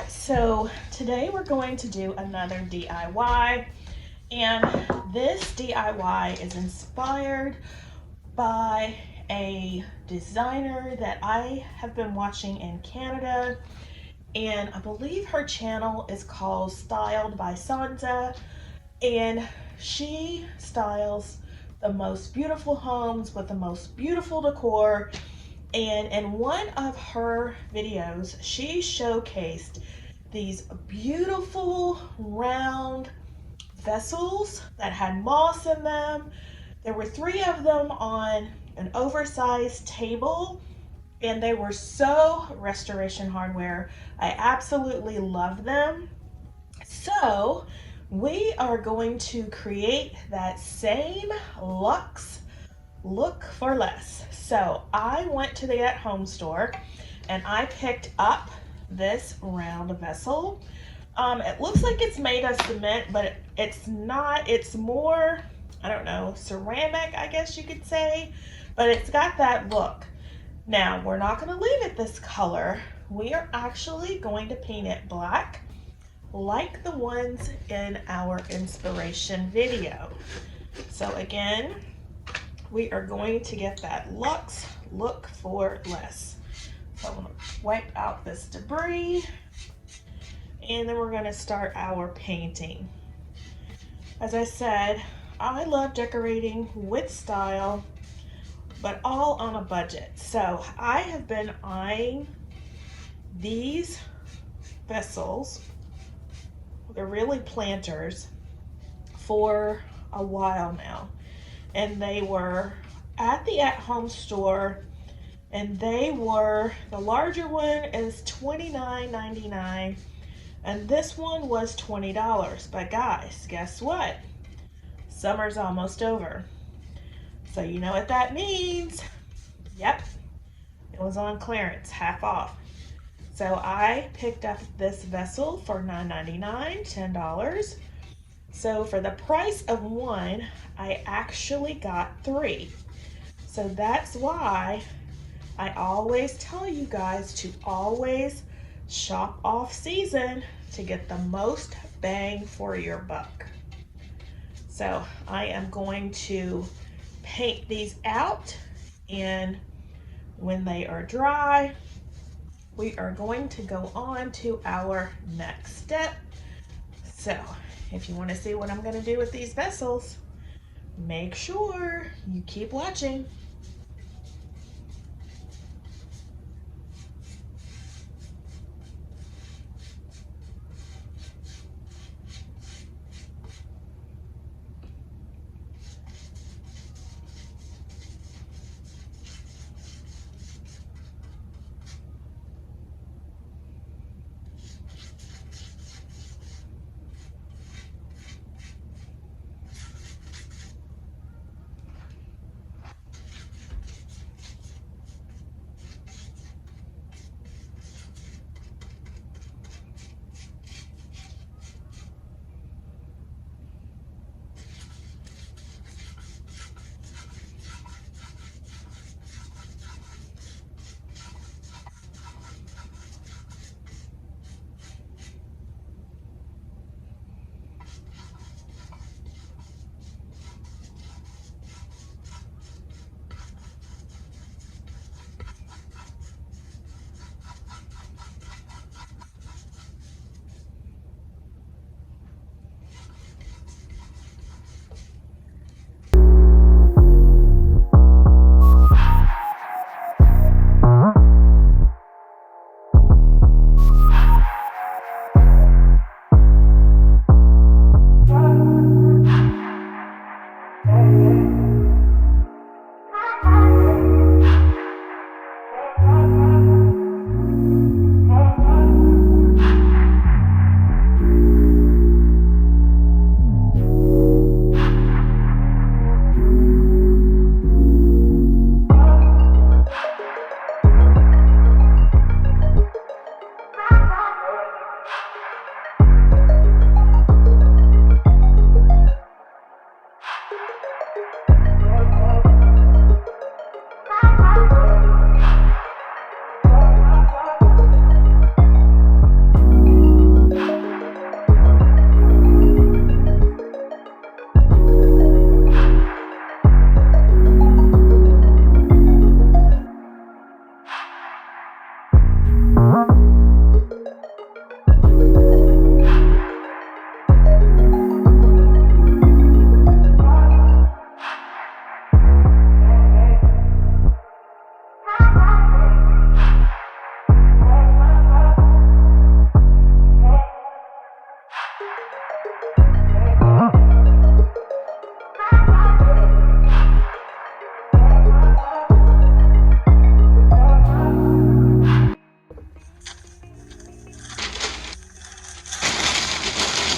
So today we're going to do another DIY, and this DIY is inspired by a designer that I have been watching in Canada, and I believe her channel is called Styled by Sansa, and she styles the most beautiful homes with the most beautiful decor. And in one of her videos, she showcased these beautiful round vessels that had moss in them. There were 3 of them on an oversized table, and they were so restoration hardware. I absolutely love them. So we are going to create that same luxe look for less. So I went to the at-home store and I picked up this round vessel. It looks like it's made of cement, but it's not. It's more, I don't know, ceramic, I guess you could say, but it's got that look. Now, we're not going to leave it this color. We are actually going to paint it black, like the ones in our inspiration video. So again, we are going to get that luxe look for less. So I'm going to wipe out this debris, and then we're going to start our painting. As I said, I love decorating with style, but all on a budget. So I have been eyeing these vessels, they're really planters, for a while now. And they were at the at-home store, and they were, the larger one is $29.99 and this one was $20. But guys, guess what? Summer's almost over. So you know what that means. Yep, it was on clearance, half off. So I picked up this vessel for $9.99, $10. So for the price of one, I actually got 3. So that's why I always tell you guys to always shop off season to get the most bang for your buck. So I am going to paint these out, and when they are dry, we are going to go on to our next step. So if you want to see what I'm going to do with these vessels, make sure you keep watching.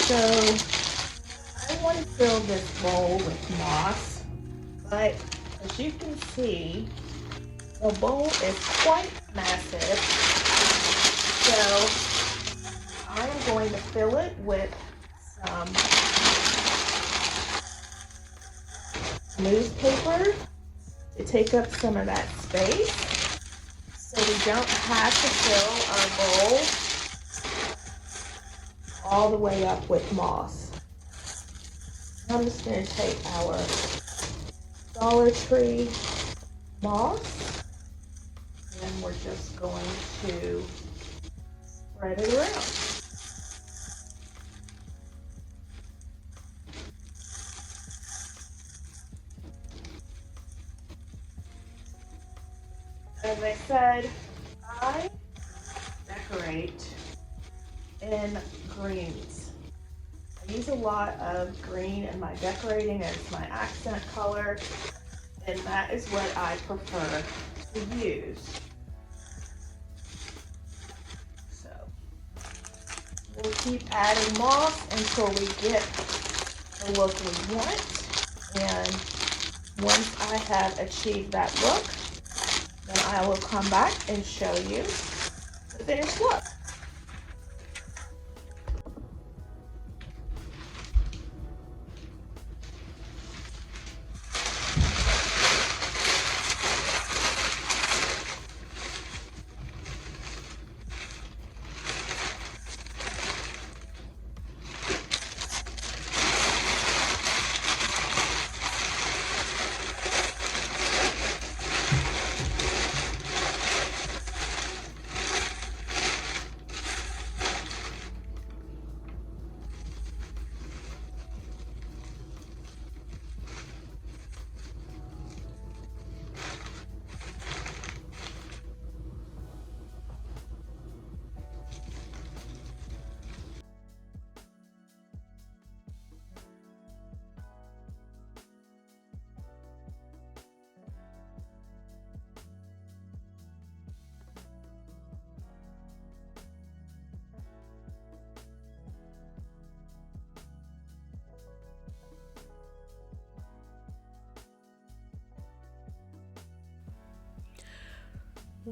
So I want to fill this bowl with moss, but as you can see, the bowl is quite massive. So I am going to fill it with some newspaper to take up some of that space, so we don't have to fill our bowl all the way up with moss. I'm just going to take our Dollar Tree moss and we're just going to spread it around. As I said, I decorate in greens. I use a lot of green in my decorating as my accent color, and that is what I prefer to use. So we'll keep adding moss until we get the look we want, and once I have achieved that look, then I will come back and show you the finished look.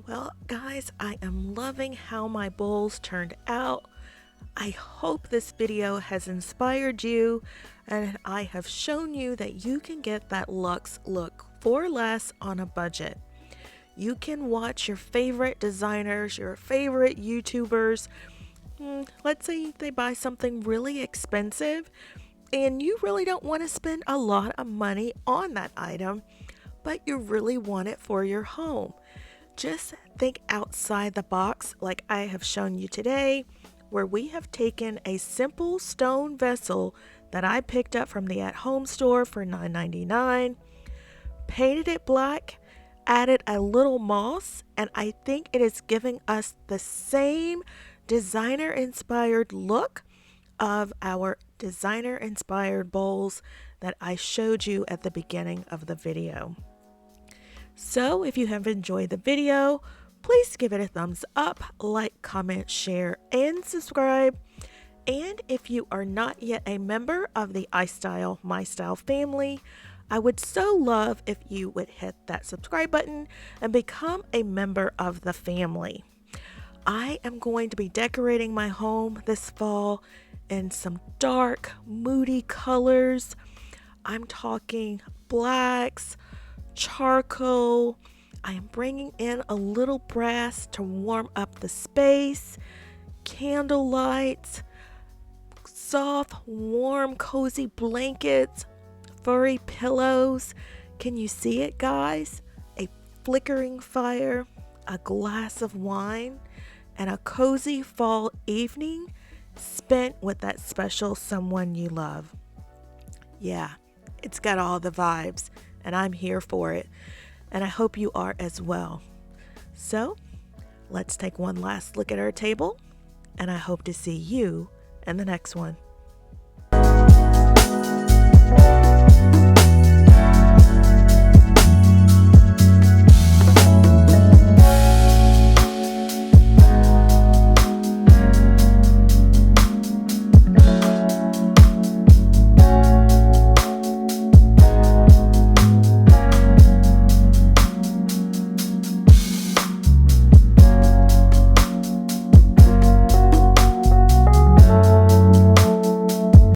Well, guys, I am loving how my bowls turned out. I hope this video has inspired you and I have shown you that you can get that luxe look for less on a budget. You can watch your favorite designers, your favorite YouTubers. Let's say they buy something really expensive and you really don't want to spend a lot of money on that item, but you really want it for your home. Just think outside the box like I have shown you today, where we have taken a simple stone vessel that I picked up from the at-home store for $9.99, painted it black, added a little moss, and I think it is giving us the same designer-inspired look of our designer-inspired bowls that I showed you at the beginning of the video. So if you have enjoyed the video, please give it a thumbs up, like, comment, share, and subscribe. And if you are not yet a member of the iStylEmystyle family, I would so love if you would hit that subscribe button and become a member of the family. I am going to be decorating my home this fall in some dark, moody colors. I'm talking blacks, charcoal. I am bringing in a little brass to warm up the space, candle lights, soft, warm, cozy blankets, furry pillows. Can you see it, guys? A flickering fire, a glass of wine. and a cozy fall evening spent with that special someone you love. Yeah, it's got all the vibes, and I'm here for it, and I hope you are as well. So, let's take one last look at our table, and I hope to see you in the next one.